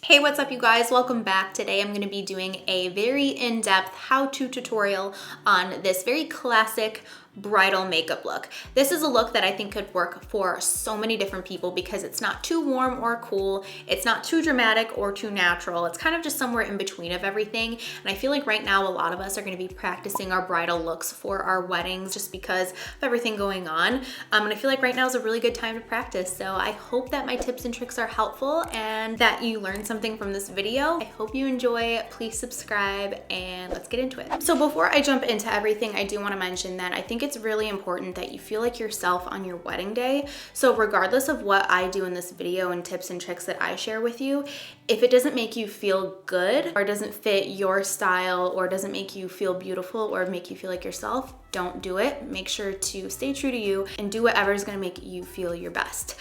Hey, what's up you guys? Welcome back. Today I'm going to be doing a very in-depth how-to tutorial on this very classic bridal makeup look. This is a look that I think could work for so many different people because it's not too warm or cool, it's not too dramatic or too natural, it's kind of just somewhere in between of everything. And I feel like right now a lot of us are going to be practicing our bridal looks for our weddings just because of everything going on. And I feel like right now is a really good time to practice. So I hope that my tips and tricks are helpful and that you learned something from this video. I hope you enjoy. Please subscribe and let's get into it. So before I jump into everything, I do want to mention that I think it's really important that you feel like yourself on your wedding day. So regardless of what I do in this video and tips and tricks that I share with you, if it doesn't make you feel good or doesn't fit your style or doesn't make you feel beautiful or make you feel like yourself, don't do it. Make sure to stay true to you and do whatever is going to make you feel your best.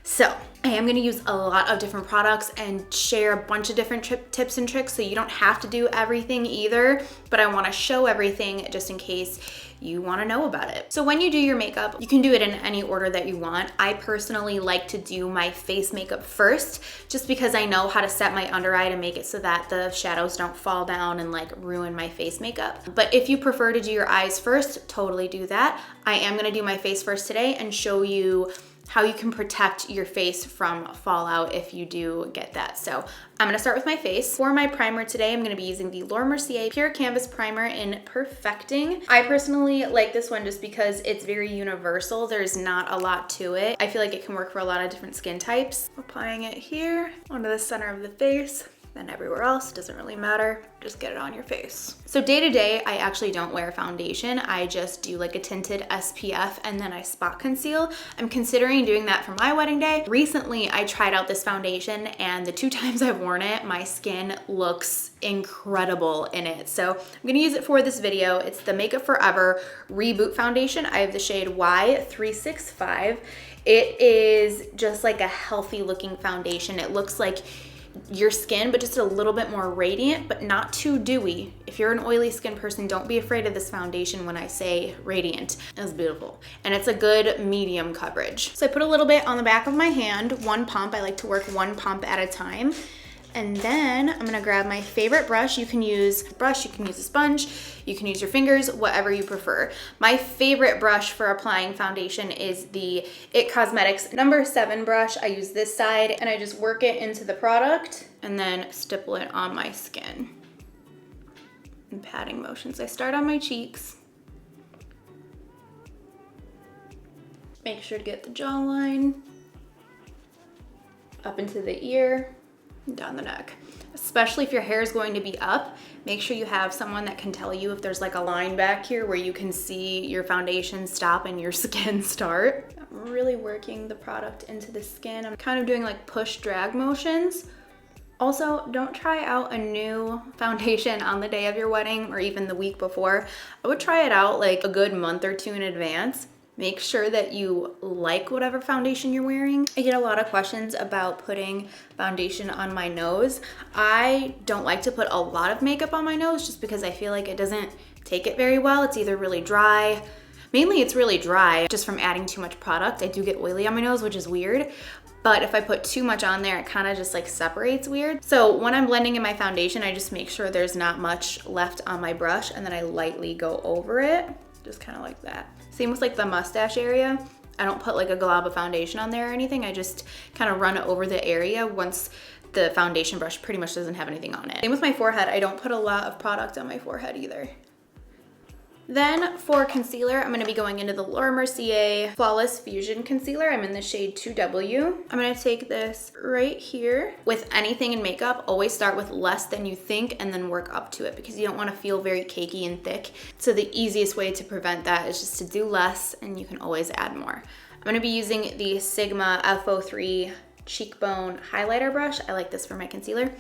So I am going to use a lot of different products and share a bunch of different tips and tricks, so you don't have to do everything either, but I want to show everything just in case you want to know about it. So when you do your makeup, you can do it in any order that you want. I personally like to do my face makeup first, just because I know how to set my under eye to make it so that the shadows don't fall down and like ruin my face makeup. But if you prefer to do your eyes first, totally do that. I am going to do my face first today and show you how you can protect your face from fallout if you do get that. So I'm gonna start with my face. For my primer today, I'm gonna be using the Mercier Pure Canvas Primer in Perfecting. I personally like this one just because it's very universal. There's not a lot to it. I feel like it can work for a lot of different skin types. Applying it here onto the center of the face. Then everywhere else, doesn't really matter, just get it on your face. So day to day, I actually don't wear foundation. I just do like a tinted SPF and then I spot conceal. I'm considering doing that for my wedding day. Recently, I tried out this foundation and the 2 times I've worn it, my skin looks incredible in it. So I'm gonna use it for this video. It's the Makeup Forever Reboot Foundation. I have the shade Y365. It is just like a healthy looking foundation. It looks like your skin, but just a little bit more radiant, but not too dewy. If you're an oily skin person, don't be afraid of this foundation when I say radiant. It's beautiful. And it's a good medium coverage. So I put a little bit on the back of my hand, 1 pump. I like to work 1 pump at a time. And then I'm gonna grab my favorite brush. You can use a brush, you can use a sponge, you can use your fingers, whatever you prefer. My favorite brush for applying foundation is the IT Cosmetics number 7 brush. I use this side and I just work it into the product and then stipple it on my skin. In patting motions. I start on my cheeks. Make sure to get the jawline, up into the ear, down the neck. Especially if your hair is going to be up, make sure you have someone that can tell you if there's like a line back here where you can see your foundation stop and your skin start. I'm really working the product into the skin. I'm kind of doing like push drag motions. Also, don't try out a new foundation on the day of your wedding or even the week before. I would try it out like a good month or 2 in advance. Make sure that you like whatever foundation you're wearing. I get a lot of questions about putting foundation on my nose. I don't like to put a lot of makeup on my nose just because I feel like it doesn't take it very well. It's either really dry. Mainly it's really dry just from adding too much product. I do get oily on my nose, which is weird. But if I put too much on there, it kind of just like separates weird. So when I'm blending in my foundation, I just make sure there's not much left on my brush and then I lightly go over it. Just kind of like that. Same with like the mustache area. I don't put like a glob of foundation on there or anything. I just kind of run it over the area once the foundation brush pretty much doesn't have anything on it. Same with my forehead. I don't put a lot of product on my forehead either. Then for concealer, I'm gonna be going into the Mercier Flawless Fusion Concealer. I'm in the shade 2W. I'm gonna take this right here. With anything in makeup, always start with less than you think and then work up to it because you don't wanna feel very cakey and thick. So the easiest way to prevent that is just to do less and you can always add more. I'm gonna be using the Sigma F03 Cheekbone Highlighter Brush. I like this for my concealer.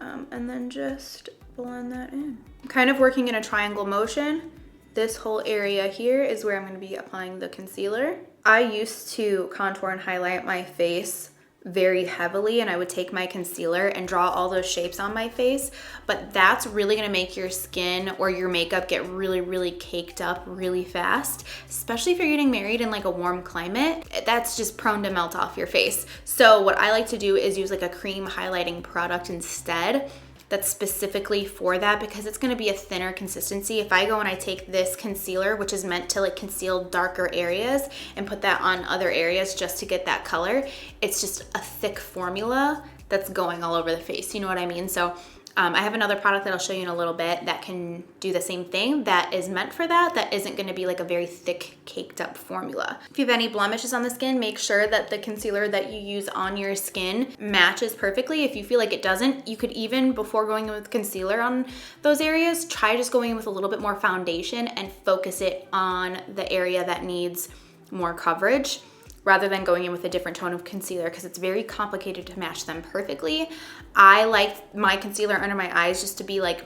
And then just blend that in. I'm kind of working in a triangle motion. This whole area here is where I'm going to be applying the concealer. I used to contour and highlight my face very heavily, and I would take my concealer and draw all those shapes on my face, but that's really gonna make your skin or your makeup get really, really caked up really fast, especially if you're getting married in like a warm climate. That's just prone to melt off your face. So what I like to do is use like a cream highlighting product instead that's specifically for that, because it's gonna be a thinner consistency. If I go and I take this concealer, which is meant to like conceal darker areas, and put that on other areas just to get that color, it's just a thick formula that's going all over the face, you know what I mean? So I have another product that I'll show you in a little bit that can do the same thing, that is meant for that, that isn't gonna be like a very thick, caked up formula. If you have any blemishes on the skin, make sure that the concealer that you use on your skin matches perfectly. If you feel like it doesn't, you could even, before going in with concealer on those areas, try just going in with a little bit more foundation and focus it on the area that needs more coverage, rather than going in with a different tone of concealer, because it's very complicated to match them perfectly. I like my concealer under my eyes just to be like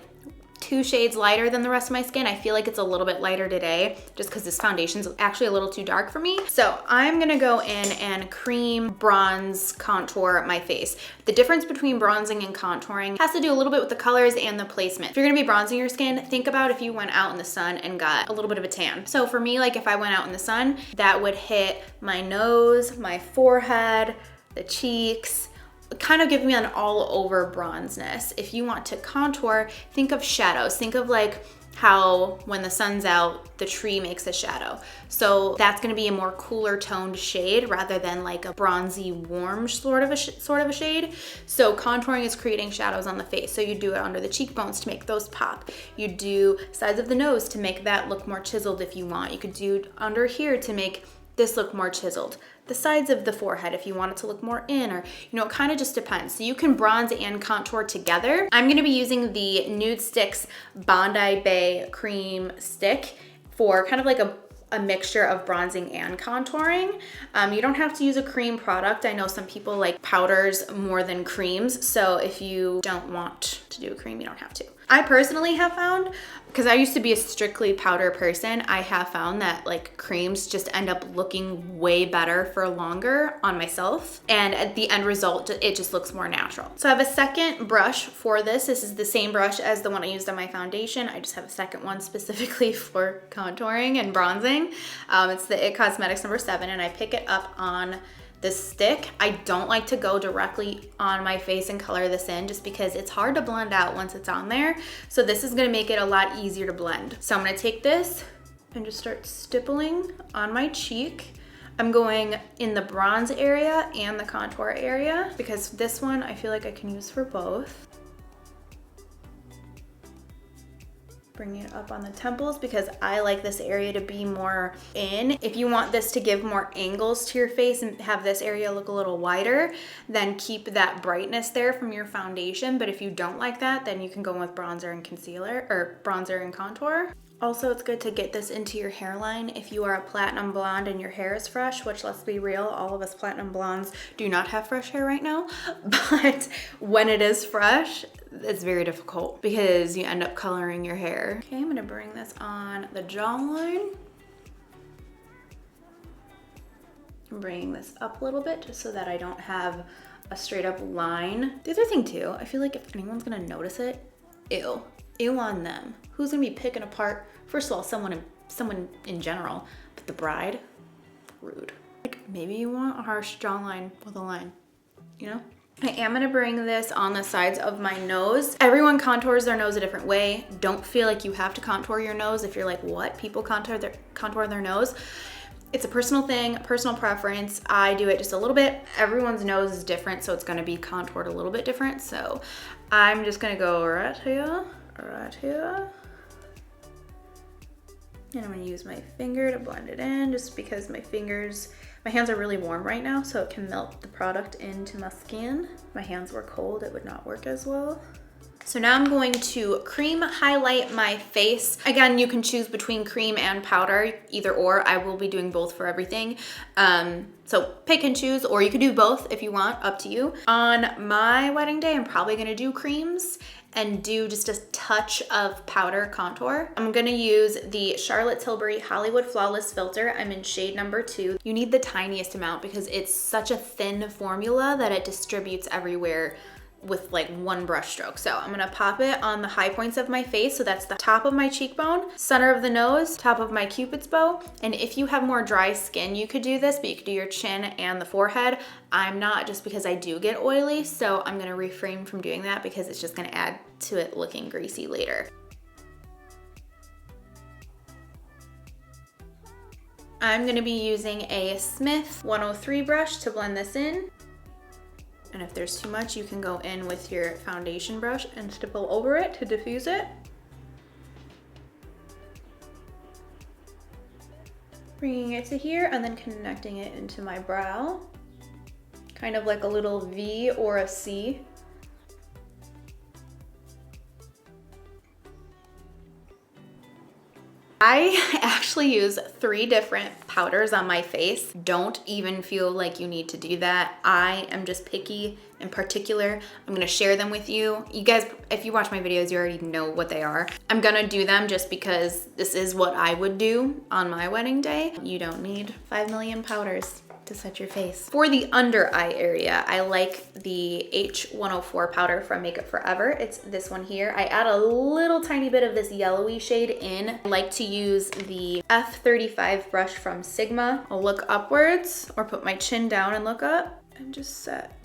2 shades lighter than the rest of my skin. I feel like it's a little bit lighter today just because this foundation's actually a little too dark for me. So I'm gonna go in and cream, bronze, contour my face. The difference between bronzing and contouring has to do a little bit with the colors and the placement. If you're gonna be bronzing your skin, think about if you went out in the sun and got a little bit of a tan. So for me, like if I went out in the sun, that would hit my nose, my forehead, the cheeks, kind of give me an all over bronzeness. If you want to contour, think of shadows. Think of like how when the sun's out, the tree makes a shadow. So that's gonna be a more cooler toned shade rather than like a bronzy, warm sort of a shade. So contouring is creating shadows on the face. So you do it under the cheekbones to make those pop. You do sides of the nose to make that look more chiseled if you want. You could do under here to make this look more chiseled. The sides of the forehead if you want it to look more in, or you know, it kind of just depends. So you can bronze and contour together. I'm gonna be using the Nude Sticks Bondi Bay Cream Stick for kind of like a mixture of bronzing and contouring. You don't have to use a cream product. I know some people like powders more than creams. So if you don't want to do a cream, you don't have to. I personally have found, because I used to be a strictly powder person, I have found that like creams just end up looking way better for longer on myself. And at the end result, it just looks more natural. So I have a second brush for this. This is the same brush as the one I used on my foundation. I just have a second one specifically for contouring and bronzing. It's the It Cosmetics number 7, and I pick it up on this stick. I don't like to go directly on my face and color this in just because it's hard to blend out once it's on there. So this is gonna make it a lot easier to blend. So I'm gonna take this and just start stippling on my cheek. I'm going in the bronze area and the contour area because this one I feel like I can use for both. Bringing it up on the temples because I like this area to be more in. If you want this to give more angles to your face and have this area look a little wider, then keep that brightness there from your foundation. But if you don't like that, then you can go with bronzer and concealer, or bronzer and contour. Also, it's good to get this into your hairline if you are a platinum blonde and your hair is fresh, which, let's be real, all of us platinum blondes do not have fresh hair right now. But when it is fresh, it's very difficult because you end up coloring your hair. Okay, I'm gonna bring this on the jawline. I'm bringing this up a little bit just so that I don't have a straight up line. The other thing too, I feel like if anyone's gonna notice it, ew on them. Who's gonna be picking apart, first of all, someone in general, but the bride, rude. Like maybe you want a harsh jawline with a line, you know? I am gonna bring this on the sides of my nose. Everyone contours their nose a different way. Don't feel like you have to contour your nose if you're like, what? People contour their nose. It's a personal thing, personal preference. I do it just a little bit. Everyone's nose is different, so it's gonna be contoured a little bit different. So I'm just gonna go right here. And I'm gonna use my finger to blend it in just because my hands are really warm right now, so it can melt the product into my skin. If my hands were cold, it would not work as well. So now I'm going to cream highlight my face. Again, you can choose between cream and powder, either or. I will be doing both for everything. So pick and choose, or you could do both if you want, up to you. On my wedding day, I'm probably gonna do creams and do just a touch of powder contour. I'm gonna use the Charlotte Tilbury Hollywood Flawless Filter. I'm in shade number 2. You need the tiniest amount because it's such a thin formula that it distributes everywhere with like one brush stroke. So I'm gonna pop it on the high points of my face. So that's the top of my cheekbone, center of the nose, top of my cupid's bow. And if you have more dry skin, you could do this, but you could do your chin and the forehead. I'm not, just because I do get oily. So I'm gonna refrain from doing that because it's just gonna add to it looking greasy later. I'm gonna be using a Smith 103 brush to blend this in. And if there's too much, you can go in with your foundation brush and stipple over it to diffuse it. Bringing it to here and then connecting it into my brow. Kind of like a little V or a C. I actually use 3 different powders on my face. Don't even feel like you need to do that. I am just picky and particular. I'm gonna share them with you. You guys, if you watch my videos, you already know what they are. I'm gonna do them just because this is what I would do on my wedding day. You don't need 5 million powders to set your face. For the under eye area, I like the H104 powder from Makeup Forever. It's this one here. I add a little tiny bit of this yellowy shade in. I like to use the F35 brush from Sigma. I'll look upwards or put my chin down and look up and just set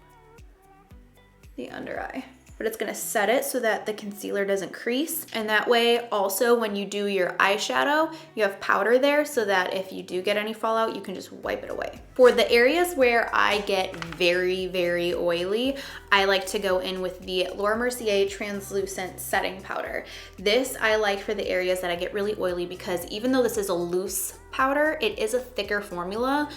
the under eye. But it's gonna set it so that the concealer doesn't crease. And that way, also when you do your eyeshadow, you have powder there so that if you do get any fallout, you can just wipe it away. For the areas where I get very, very oily, I like to go in with the Laura Mercier Translucent Setting Powder. This I like for the areas that I get really oily because even though this is a loose powder, it is a thicker formula.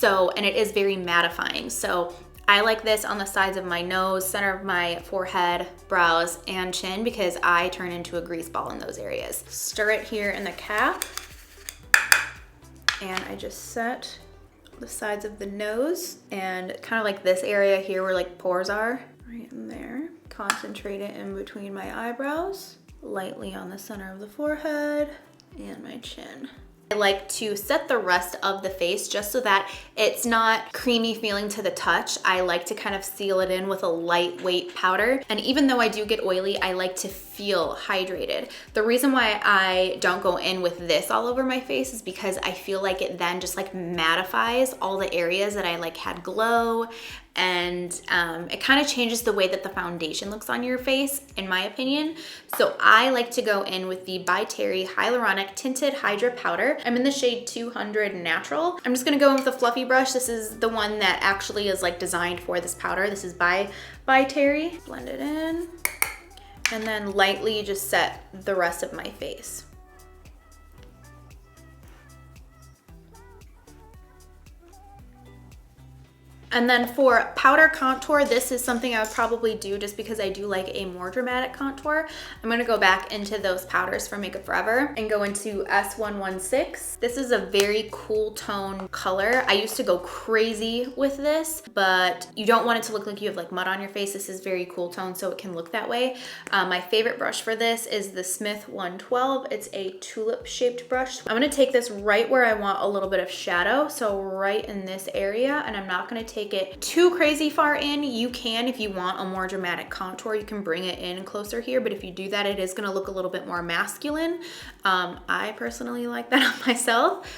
And it is very mattifying. So I like this on the sides of my nose, center of my forehead, brows, and chin because I turn into a grease ball in those areas. Stir it here in the cap, and I just set the sides of the nose and kind of like this area here where like pores are, right in there. Concentrate it in between my eyebrows, lightly on the center of the forehead and my chin. I like to set the rest of the face just so that it's not creamy feeling to the touch. I like to kind of seal it in with a lightweight powder. And even though I do get oily, I like to feel hydrated. The reason why I don't go in with this all over my face is because I feel like it then just like mattifies all the areas that I like had glow, and it kind of changes the way that the foundation looks on your face, in my opinion. So I like to go in with the By Terry Hyaluronic Tinted Hydra Powder. I'm in the shade 200 Natural. I'm just gonna go in with a fluffy brush. This is the one that actually is like designed for this powder. This is by Terry. Blend it in, and then lightly just set the rest of my face. And then for powder contour, this is something I would probably do just because I do like a more dramatic contour. I'm gonna go back into those powders from Makeup Forever and go into S116. This is a very cool tone color. I used to go crazy with this, but you don't want it to look like you have like mud on your face. This is very cool tone, so it can look that way. My favorite brush for this is the Smith 112. It's a tulip shaped brush. I'm gonna take this right where I want a little bit of shadow, so right in this area, and I'm not gonna take it too crazy far in. You can, if you want a more dramatic contour, you can bring it in closer here, but if you do that, it is gonna look a little bit more masculine. I personally like that on myself.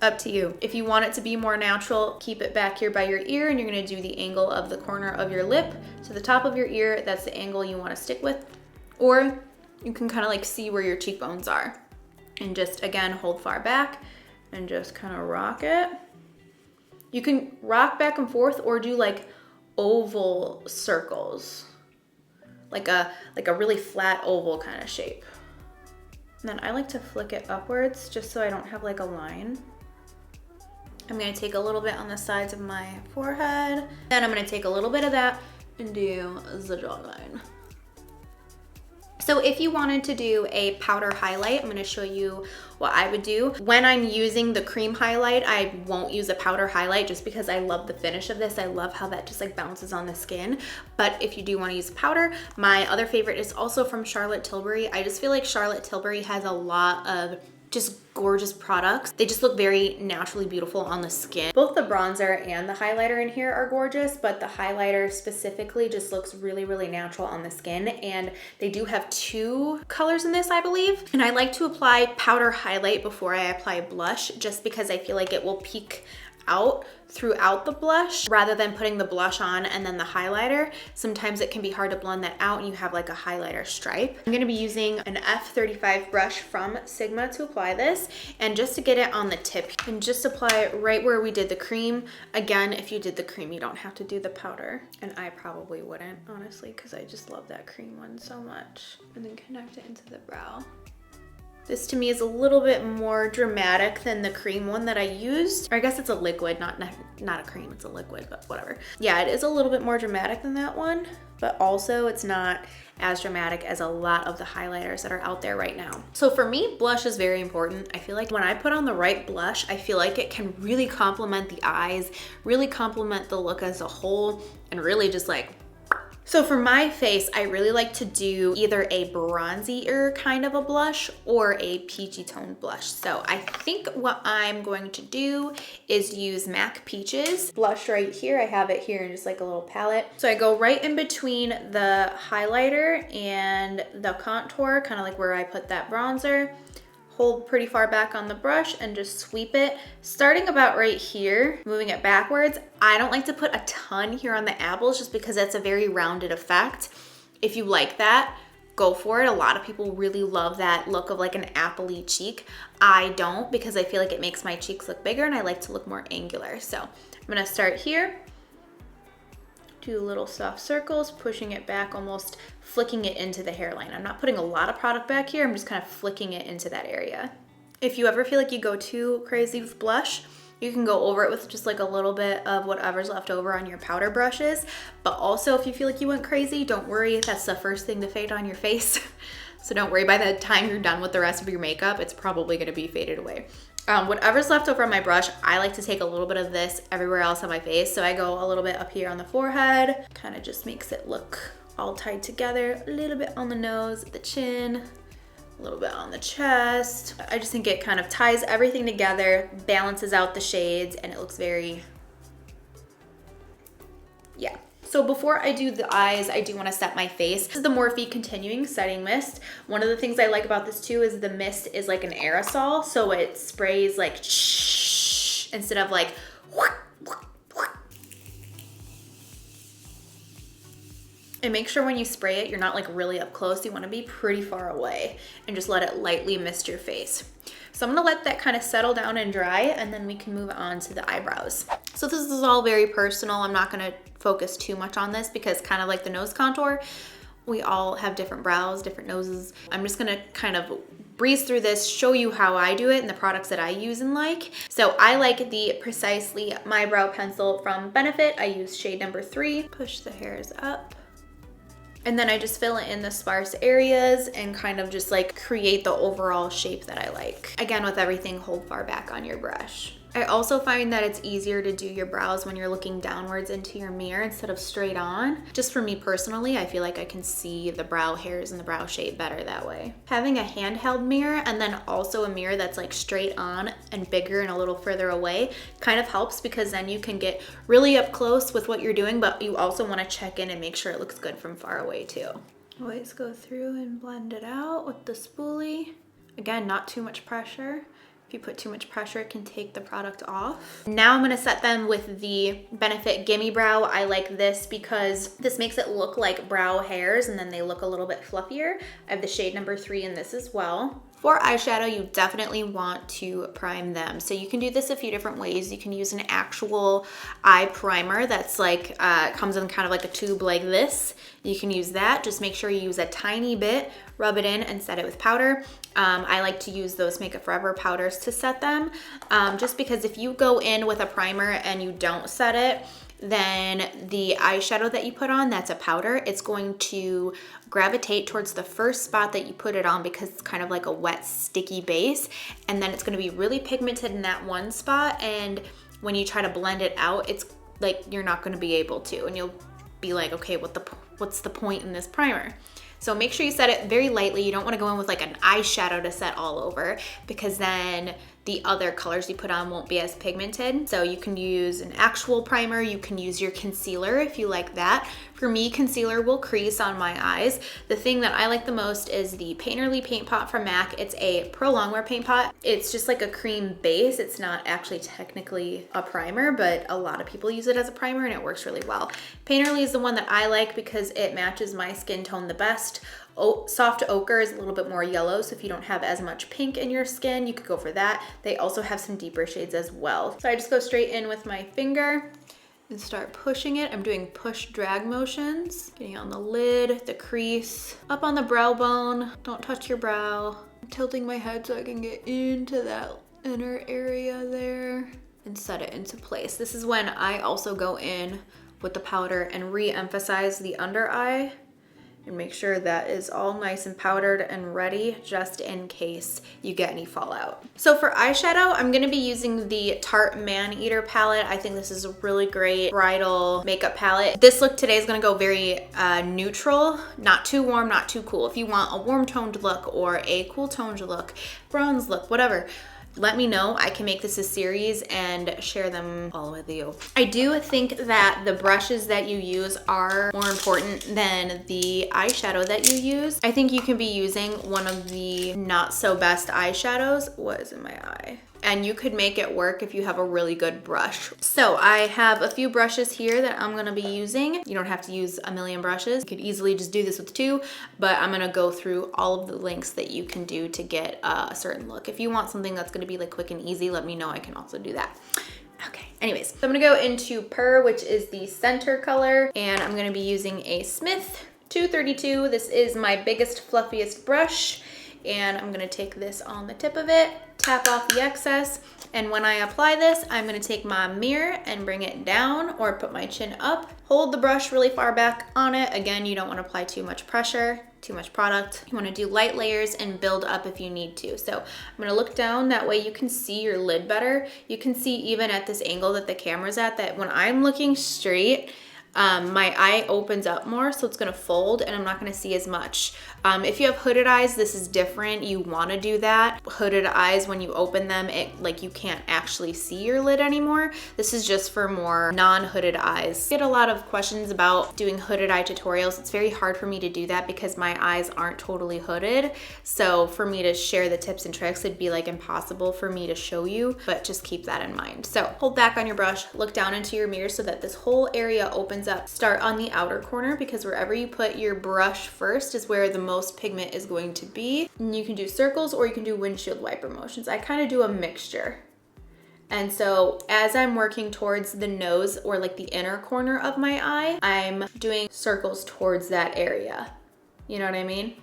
Up to you. If you want it to be more natural, keep it back here by your ear, and you're gonna do the angle of the corner of your lip to the top of your ear. That's the angle you wanna stick with. Or you can kind of like see where your cheekbones are. And just, again, hold far back and just kind of rock it. You can rock back and forth or do like oval circles, like a really flat oval kind of shape. And then I like to flick it upwards just so I don't have like a line. I'm gonna take a little bit on the sides of my forehead. Then I'm gonna take a little bit of that and do the jawline. So if you wanted to do a powder highlight, I'm gonna show you what I would do. When I'm using the cream highlight, I won't use a powder highlight just because I love the finish of this. I love how that just like bounces on the skin. But if you do wanna use powder, my other favorite is also from Charlotte Tilbury. I just feel like Charlotte Tilbury has a lot of just gorgeous products. They just look very naturally beautiful on the skin. Both the bronzer and the highlighter in here are gorgeous, but the highlighter specifically just looks really, really natural on the skin. And they do have 2 colors in this, I believe. And I like to apply powder highlight before I apply blush, just because I feel like it will peek out throughout the blush rather than putting the blush on and then the highlighter. Sometimes it can be hard to blend that out and you have like a highlighter stripe. I'm gonna be using an F35 brush from Sigma to apply this, and just to get it on the tip and just apply it right where we did the cream. Again, if you did the cream, you don't have to do the powder, and I probably wouldn't, honestly, because I just love that cream one so much. And then connect it into the brow. This to me is a little bit more dramatic than the cream one that I used. Or I guess it's a liquid, not a cream, it's a liquid, but whatever. Yeah, it is a little bit more dramatic than that one, but also it's not as dramatic as a lot of the highlighters that are out there right now. So for me, blush is very important. I feel like when I put on the right blush, I feel like it can really complement the eyes, really complement the look as a whole, and really just like, so for my face, I really like to do either a bronzier kind of a blush or a peachy toned blush. So I think what I'm going to do is use MAC Peaches blush right here. I have it here in just like a little palette. So I go right in between the highlighter and the contour, kind of like where I put that bronzer. Hold pretty far back on the brush and just sweep it, starting about right here, moving it backwards. I don't like to put a ton here on the apples just because that's a very rounded effect. If you like that, go for it. A lot of people really love that look of like an apple-y cheek. I don't, because I feel like it makes my cheeks look bigger and I like to look more angular. So I'm gonna start here. Do little soft circles, pushing it back, almost flicking it into the hairline. I'm not putting a lot of product back here, I'm just kind of flicking it into that area. If you ever feel like you go too crazy with blush, you can go over it with just like a little bit of whatever's left over on your powder brushes. But also if you feel like you went crazy, don't worry, that's the first thing to fade on your face. So don't worry, by the time you're done with the rest of your makeup, it's probably gonna be faded away. Whatever's left over on my brush, I like to take a little bit of this everywhere else on my face. So I go a little bit up here on the forehead, kind of just makes it look all tied together, a little bit on the nose, the chin, a little bit on the chest. I just think it kind of ties everything together, balances out the shades, and it looks very, yeah. So before I do the eyes, I do want to set my face. This is the Morphe Continuing Setting Mist. One of the things I like about this too is the mist is like an aerosol, so it sprays like shh instead of like and make sure when you spray it, you're not like really up close. You want to be pretty far away and just let it lightly mist your face. So I'm gonna let that kind of settle down and dry, and then we can move on to the eyebrows. So this is all very personal. I'm not gonna focus too much on this because kind of like the nose contour, we all have different brows, different noses. I'm just gonna kind of breeze through this, show you how I do it and the products that I use and like. So I like the Precisely My Brow Pencil from Benefit. I use shade number 3. Push the hairs up. And then I just fill in the sparse areas and kind of just like create the overall shape that I like. Again, with everything, hold far back on your brush. I also find that it's easier to do your brows when you're looking downwards into your mirror instead of straight on. Just for me personally, I feel like I can see the brow hairs and the brow shape better that way. Having a handheld mirror and then also a mirror that's like straight on and bigger and a little further away kind of helps, because then you can get really up close with what you're doing, but you also want to check in and make sure it looks good from far away too. Always go through and blend it out with the spoolie. Again, not too much pressure. If you put too much pressure, it can take the product off. Now I'm gonna set them with the Benefit Gimme Brow. I like this because this makes it look like brow hairs and then they look a little bit fluffier. I have the shade number 3 in this as well. For eyeshadow, you definitely want to prime them. So you can do this a few different ways. You can use an actual eye primer that's like, comes in kind of like a tube like this. You can use that. Just make sure you use a tiny bit, rub it in and set it with powder. I like to use those Makeup Forever powders to set them, just because if you go in with a primer and you don't set it, then the eyeshadow that you put on, that's a powder, it's going to gravitate towards the first spot that you put it on because it's kind of like a wet, sticky base. And then it's going to be really pigmented in that one spot. And when you try to blend it out, it's like you're not going to be able to. And you'll be like, okay, what's the point in this primer? So make sure you set it very lightly. You don't want to go in with like an eyeshadow to set all over, because then the other colors you put on won't be as pigmented. So you can use an actual primer. You can use your concealer if you like that. For me, concealer will crease on my eyes. The thing that I like the most is the Painterly Paint Pot from MAC. It's a Pro Longwear paint pot. It's just like a cream base. It's not actually technically a primer, but a lot of people use it as a primer and it works really well. Painterly is the one that I like because it matches my skin tone the best. Soft ochre is a little bit more yellow, so if you don't have as much pink in your skin, you could go for that. They also have some deeper shades as well. So I just go straight in with my finger and start pushing it. I'm doing push drag motions, getting on the lid, the crease, up on the brow bone. Don't touch your brow. I'm tilting my head so I can get into that inner area there and set it into place. This is when I also go in with the powder and re-emphasize the under eye and make sure that is all nice and powdered and ready just in case you get any fallout. So for eyeshadow, I'm gonna be using the Tarte Maneater palette. I think this is a really great bridal makeup palette. This look today is gonna go very neutral, not too warm, not too cool. If you want a warm toned look or a cool toned look, bronze look, whatever, let me know. I can make this a series and share them all with you. I do think that the brushes that you use are more important than the eyeshadow that you use. I think you can be using one of the not so best eyeshadows. What is in my eye? And you could make it work if you have a really good brush. So I have a few brushes here that I'm gonna be using. You don't have to use a million brushes. You could easily just do this with 2, but I'm gonna go through all of the links that you can do to get a certain look. If you want something that's gonna be like quick and easy, let me know, I can also do that. Okay, anyways, so I'm gonna go into Purr, which is the center color, and I'm gonna be using a Smith 232. This is my biggest, fluffiest brush, and I'm gonna take this on the tip of it, tap off the excess, and when I apply this, I'm gonna take my mirror and bring it down or put my chin up, hold the brush really far back on it. Again, you don't wanna apply too much pressure, too much product. You wanna do light layers and build up if you need to. So I'm gonna look down, that way you can see your lid better. You can see even at this angle that the camera's at, that when I'm looking straight, my eye opens up more, so it's gonna fold and I'm not gonna see as much. If you have hooded eyes, this is different. You wanna do that. Hooded eyes, when you open them, like you can't actually see your lid anymore. This is just for more non-hooded eyes. I get a lot of questions about doing hooded eye tutorials. It's very hard for me to do that because my eyes aren't totally hooded. So for me to share the tips and tricks, it'd be like impossible for me to show you, but just keep that in mind. So hold back on your brush, look down into your mirror so that this whole area opens up. Start on the outer corner because wherever you put your brush first is where the most pigment is going to be. And you can do circles or you can do windshield wiper motions. I kind of do a mixture. And so as I'm working towards the nose or like the inner corner of my eye, I'm doing circles towards that area. You know what I mean?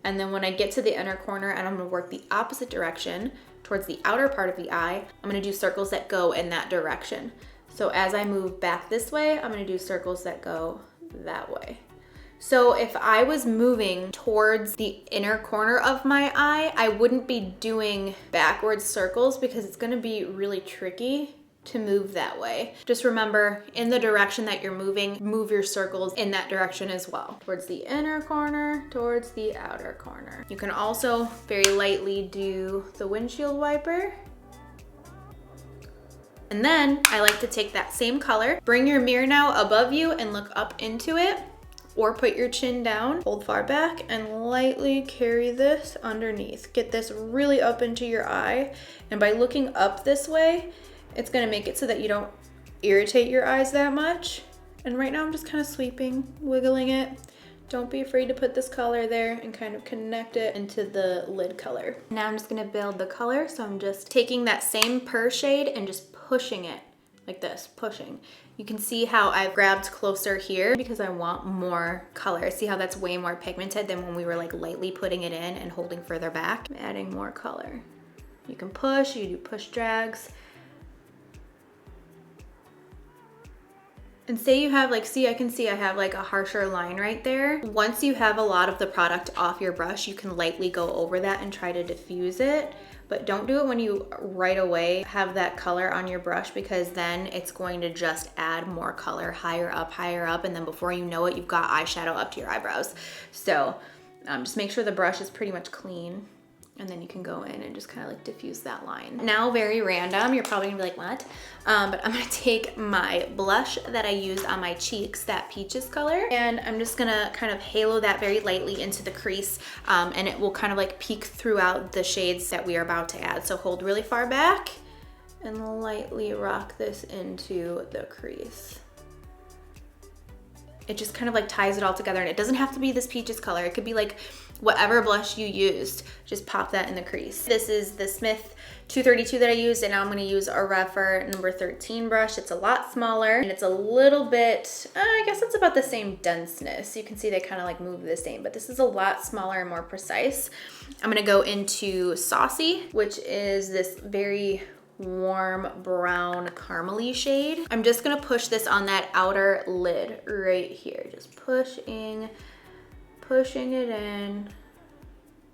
And then when I get to the inner corner and I'm gonna work the opposite direction towards the outer part of the eye, I'm gonna do circles that go in that direction. So as I move back this way, I'm gonna do circles that go that way. So if I was moving towards the inner corner of my eye, I wouldn't be doing backwards circles because it's gonna be really tricky to move that way. Just remember, in the direction that you're moving, move your circles in that direction as well. Towards the inner corner, towards the outer corner. You can also very lightly do the windshield wiper. And then I like to take that same color, bring your mirror now above you and look up into it, or put your chin down, hold far back and lightly carry this underneath. Get this really up into your eye. And by looking up this way, it's gonna make it so that you don't irritate your eyes that much. And right now I'm just kind of sweeping, wiggling it. Don't be afraid to put this color there and kind of connect it into the lid color. Now I'm just gonna build the color. So I'm just taking that same Purr shade and just pushing it like this, pushing. You can see how I've grabbed closer here because I want more color. See how that's way more pigmented than when we were like lightly putting it in and holding further back. I'm adding more color. You can push, you do push drags. And say you have like, see, I can see I have like a harsher line right there. Once you have a lot of the product off your brush, you can lightly go over that and try to diffuse it. But don't do it when you right away have that color on your brush, because then it's going to just add more color higher up. And then before you know it, you've got eyeshadow up to your eyebrows. So just make sure the brush is pretty much clean. And then you can go in and just kind of like diffuse that line. Now, very random, you're probably gonna be like, what? But I'm gonna take my blush that I used on my cheeks, that peaches color, and I'm just gonna kind of halo that very lightly into the crease, and it will kind of like peek throughout the shades that we are about to add. So hold really far back and lightly rock this into the crease. It just kind of like ties it all together, and it doesn't have to be this peaches color. It could be like whatever blush you used, just pop that in the crease. This is the Smith 232 that I used, and now I'm gonna use a rougher number 13 brush. It's a lot smaller, and it's a little bit, I guess it's about the same denseness. You can see they kind of like move the same, but this is a lot smaller and more precise. I'm gonna go into Saucy, which is this very warm brown caramely shade. I'm just gonna push this on that outer lid right here. Just pushing it in,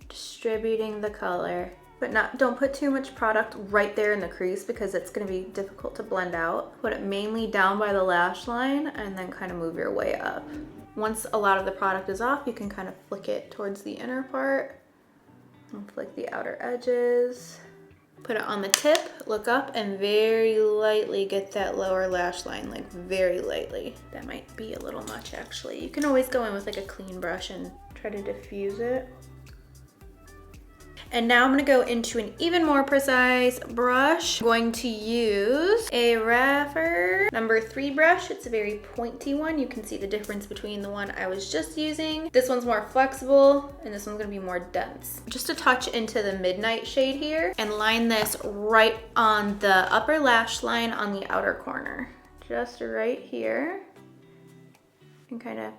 distributing the color, but don't put too much product right there in the crease, because it's gonna be difficult to blend out. Put it mainly down by the lash line and then kind of move your way up. Once a lot of the product is off, you can kind of flick it towards the inner part and flick the outer edges. Put it on the tip, look up, and very lightly get that lower lash line, like very lightly. That might be a little much actually. You can always go in with like a clean brush and try to diffuse it. And now I'm gonna go into an even more precise brush. I'm going to use a rougher number 3 brush. It's a very pointy one. You can see the difference between the one I was just using. This one's more flexible, and this one's gonna be more dense. Just a touch into the Midnight shade here, and line this right on the upper lash line on the outer corner. Just right here. And kind of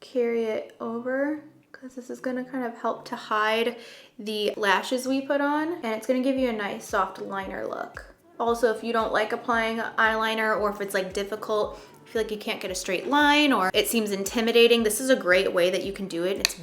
carry it over, because this is gonna kind of help to hide the lashes we put on, and it's gonna give you a nice soft liner look. Also, if you don't like applying eyeliner, or if it's like difficult, feel like you can't get a straight line, or it seems intimidating, this is a great way that you can do it. It's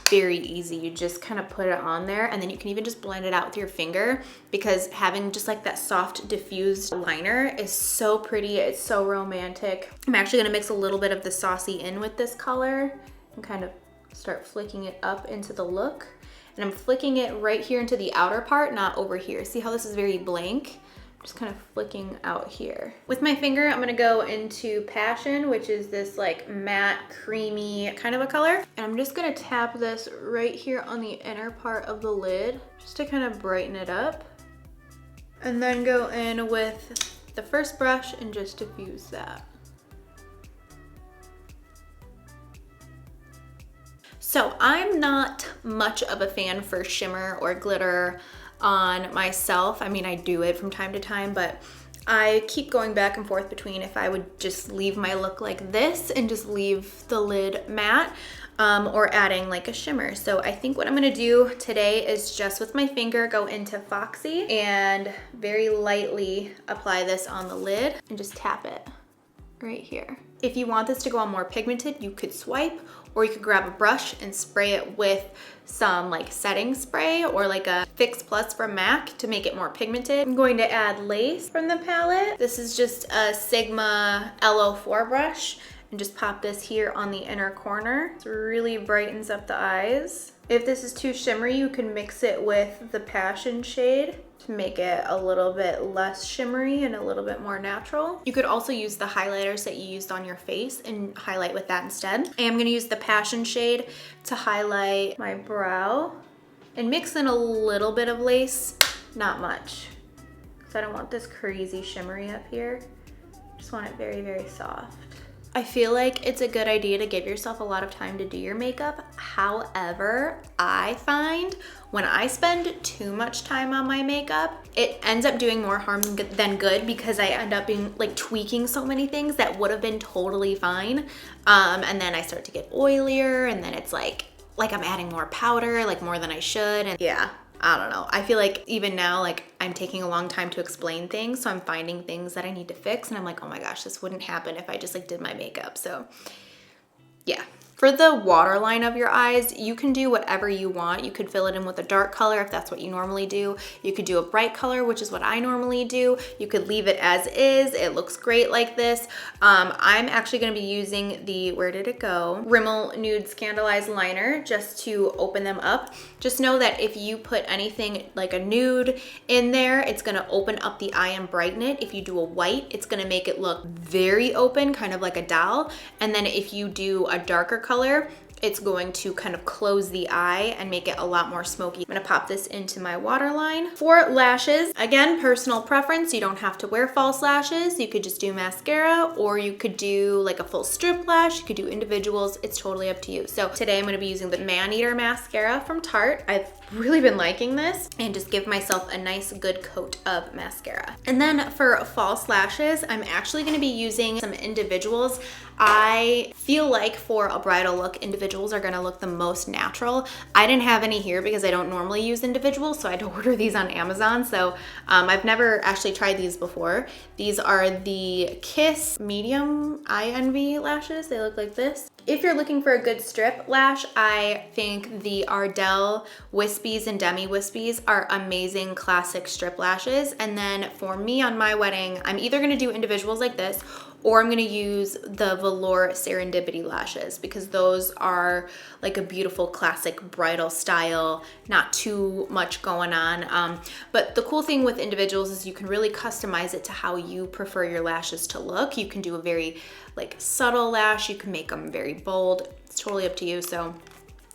very easy. You just kind of put it on there, and then you can even just blend it out with your finger, because having just like that soft diffused liner is so pretty. It's so romantic. I'm actually gonna mix a little bit of the Saucy in with this color and kind of start flicking it up into the look. And I'm flicking it right here into the outer part, not over here. See how this is very blank? Just kind of flicking out here. With my finger, I'm gonna go into Passion, which is this like matte, creamy kind of a color. And I'm just gonna tap this right here on the inner part of the lid, just to kind of brighten it up. And then go in with the first brush and just diffuse that. So I'm not much of a fan for shimmer or glitter on myself. I mean, I do it from time to time, but I keep going back and forth between if I would just leave my look like this and just leave the lid matte, or adding like a shimmer. So I think what I'm gonna do today is just with my finger go into Foxy and very lightly apply this on the lid and just tap it right here. If you want this to go on more pigmented, you could swipe, or you could grab a brush and spray it with some like setting spray or like a Fix Plus from MAC to make it more pigmented. I'm going to add lace from the palette. This is just a Sigma LO4 brush, and just pop this here on the inner corner. It really brightens up the eyes. If this is too shimmery, you can mix it with the Passion shade to make it a little bit less shimmery and a little bit more natural. You could also use the highlighters that you used on your face and highlight with that instead. And I'm gonna use the Passion shade to highlight my brow and mix in a little bit of lace, not much, because I don't want this crazy shimmery up here. Just want it very, very soft. I feel like it's a good idea to give yourself a lot of time to do your makeup. However, I find when I spend too much time on my makeup, it ends up doing more harm than good, because I end up being like tweaking so many things that would have been totally fine. And then I start to get oilier, and then it's like I'm adding more powder, like more than I should. And yeah, I don't know. I feel like even now, like I'm taking a long time to explain things. So I'm finding things that I need to fix. And I'm like, oh my gosh, this wouldn't happen if I just like did my makeup. So yeah. For the waterline of your eyes, you can do whatever you want. You could fill it in with a dark color if that's what you normally do. You could do a bright color, which is what I normally do. You could leave it as is. It looks great like this. I'm actually gonna be using the, where did it go? Rimmel Nude Scandalized Liner just to open them up. Just know that if you put anything like a nude in there, it's gonna open up the eye and brighten it. If you do a white, it's gonna make it look very open, kind of like a doll. And then if you do a darker color, it's going to kind of close the eye and make it a lot more smoky. I'm gonna pop this into my waterline. For lashes, again, personal preference. You don't have to wear false lashes. You could just do mascara, or you could do like a full strip lash. You could do individuals. It's totally up to you. So today I'm gonna be using the Maneater mascara from Tarte. I've really been liking this, and just give myself a nice good coat of mascara. And then for false lashes, I'm actually gonna be using some individuals. I feel like for a bridal look, individuals are gonna look the most natural. I didn't have any here because I don't normally use individuals, so I had to order these on Amazon. So I've never actually tried these before. These are the Kiss Medium Eye Envy lashes. They look like this. If you're looking for a good strip lash, I think the Ardell Wispies and Demi Wispies are amazing classic strip lashes. And then for me on my wedding, I'm either gonna do individuals like this, or I'm gonna use the Velour Serendipity lashes, because those are like a beautiful classic bridal style, not too much going on. But the cool thing with individuals is you can really customize it to how you prefer your lashes to look. You can do a very like subtle lash, you can make them very bold. It's totally up to you. So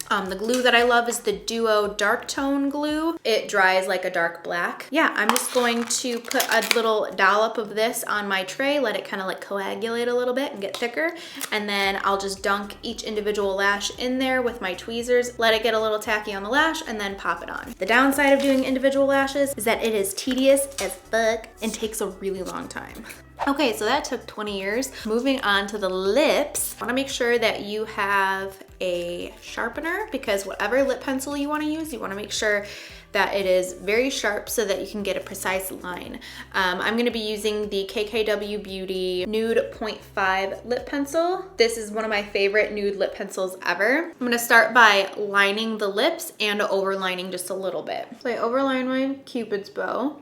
the glue that I love is the Duo Dark Tone glue. It dries like a dark black. Yeah, I'm just going to put a little dollop of this on my tray, let it kind of like coagulate a little bit and get thicker. And then I'll just dunk each individual lash in there with my tweezers, let it get a little tacky on the lash, and then pop it on. The downside of doing individual lashes is that it is tedious as fuck and takes a really long time. Okay, so that took 20 years. Moving on to the lips. I wanna make sure that you have a sharpener, because whatever lip pencil you wanna use, you wanna make sure that it is very sharp so that you can get a precise line. I'm gonna be using the KKW Beauty Nude 0.5 lip pencil. This is one of my favorite nude lip pencils ever. I'm gonna start by lining the lips and overlining just a little bit. So I overline my Cupid's bow.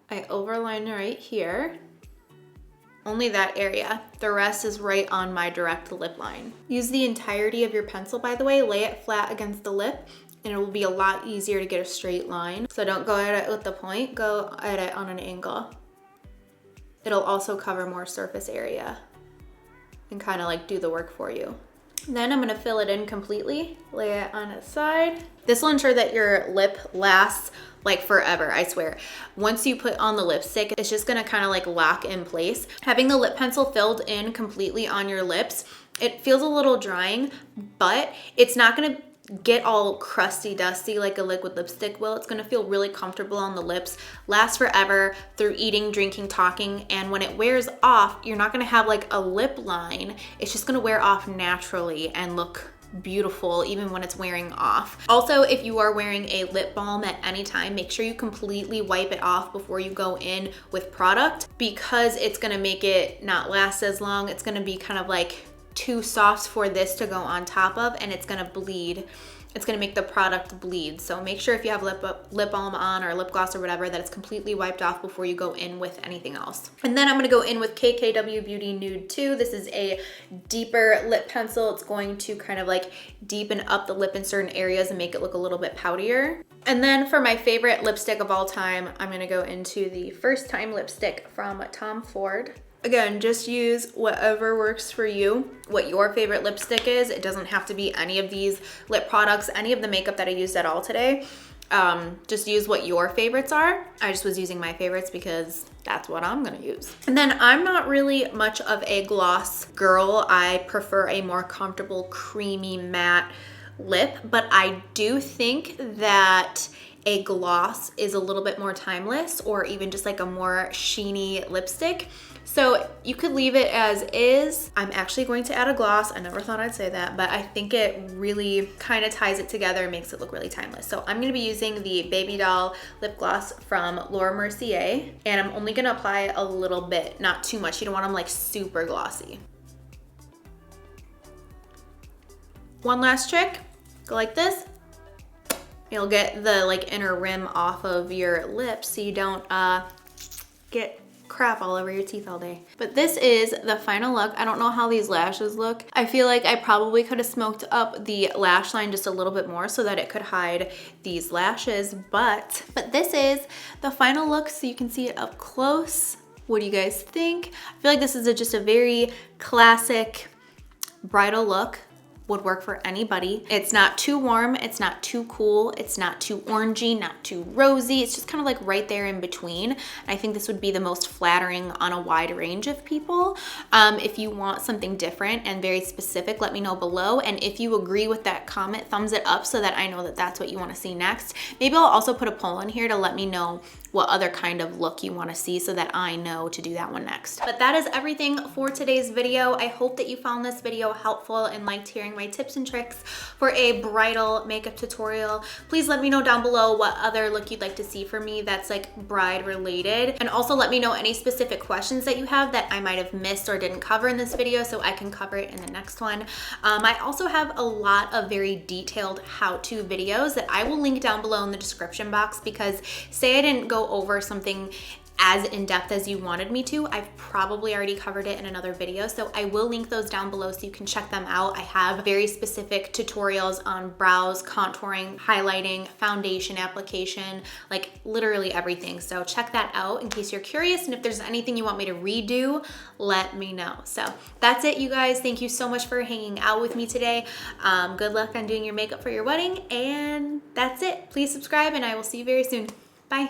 I overline right here. Only that area. The rest is right on my direct lip line. Use the entirety of your pencil, by the way. Lay it flat against the lip, and it will be a lot easier to get a straight line. So don't go at it with the point, go at it on an angle. It'll also cover more surface area and kind of like do the work for you. Then I'm gonna fill it in completely, lay it on its side. This will ensure that your lip lasts like forever, I swear. Once you put on the lipstick, it's just gonna kind of like lock in place. Having the lip pencil filled in completely on your lips, it feels a little drying, but it's not gonna get all crusty dusty like a liquid lipstick will. It's gonna feel really comfortable on the lips, last forever through eating, drinking, talking, and when it wears off, you're not gonna have like a lip line. It's just gonna wear off naturally and look beautiful even when it's wearing off. Also, if you are wearing a lip balm at any time, make sure you completely wipe it off before you go in with product, because it's gonna make it not last as long. It's gonna be kind of like too soft for this to go on top of, and it's gonna bleed. It's gonna make the product bleed. So make sure if you have lip balm on or lip gloss or whatever, that it's completely wiped off before you go in with anything else. And then I'm gonna go in with KKW Beauty Nude 2. This is a deeper lip pencil. It's going to kind of like deepen up the lip in certain areas and make it look a little bit poutier. And then for my favorite lipstick of all time, I'm gonna go into the First Time lipstick from Tom Ford. Again, just use whatever works for you, what your favorite lipstick is. It doesn't have to be any of these lip products, any of the makeup that I used at all today. Just use what your favorites are. I just was using my favorites because that's what I'm gonna use. And then I'm not really much of a gloss girl. I prefer a more comfortable, creamy, matte lip, but I do think that a gloss is a little bit more timeless, or even just like a more sheeny lipstick. So you could leave it as is. I'm actually going to add a gloss. I never thought I'd say that, but I think it really kind of ties it together and makes it look really timeless. So I'm gonna be using the Baby Doll lip gloss from Laura Mercier, and I'm only gonna apply a little bit, not too much. You don't want them like super glossy. One last trick, go like this. You'll get the like inner rim off of your lips so you don't get crap all over your teeth all day. But this is the final look. I don't know how these lashes look. I feel like I probably could have smoked up the lash line just a little bit more so that it could hide these lashes, but this is the final look so you can see it up close. What do you guys think? I feel like this is just a very classic bridal look. Would work for anybody. It's not too warm, it's not too cool, it's not too orangey, not too rosy. It's just kind of like right there in between. I think this would be the most flattering on a wide range of people. If you want something different and very specific, let me know below. And if you agree with that comment, thumbs it up so that I know that that's what you want to see next. Maybe I'll also put a poll in here to let me know what other kind of look you want to see so that I know to do that one next. But that is everything for today's video. I hope that you found this video helpful and liked hearing my tips and tricks for a bridal makeup tutorial. Please let me know down below what other look you'd like to see from me that's like bride related. And also let me know any specific questions that you have that I might have missed or didn't cover in this video so I can cover it in the next one. I also have a lot of very detailed how-to videos that I will link down below in the description box, because say I didn't go over something as in-depth as you wanted me to, I've probably already covered it in another video. So I will link those down below so you can check them out. I have very specific tutorials on brows, contouring, highlighting, foundation application, like literally everything. So check that out in case you're curious. And if there's anything you want me to redo, let me know. So that's it, you guys. Thank you so much for hanging out with me today. Good luck on doing your makeup for your wedding. And that's it. Please subscribe and I will see you very soon. Bye.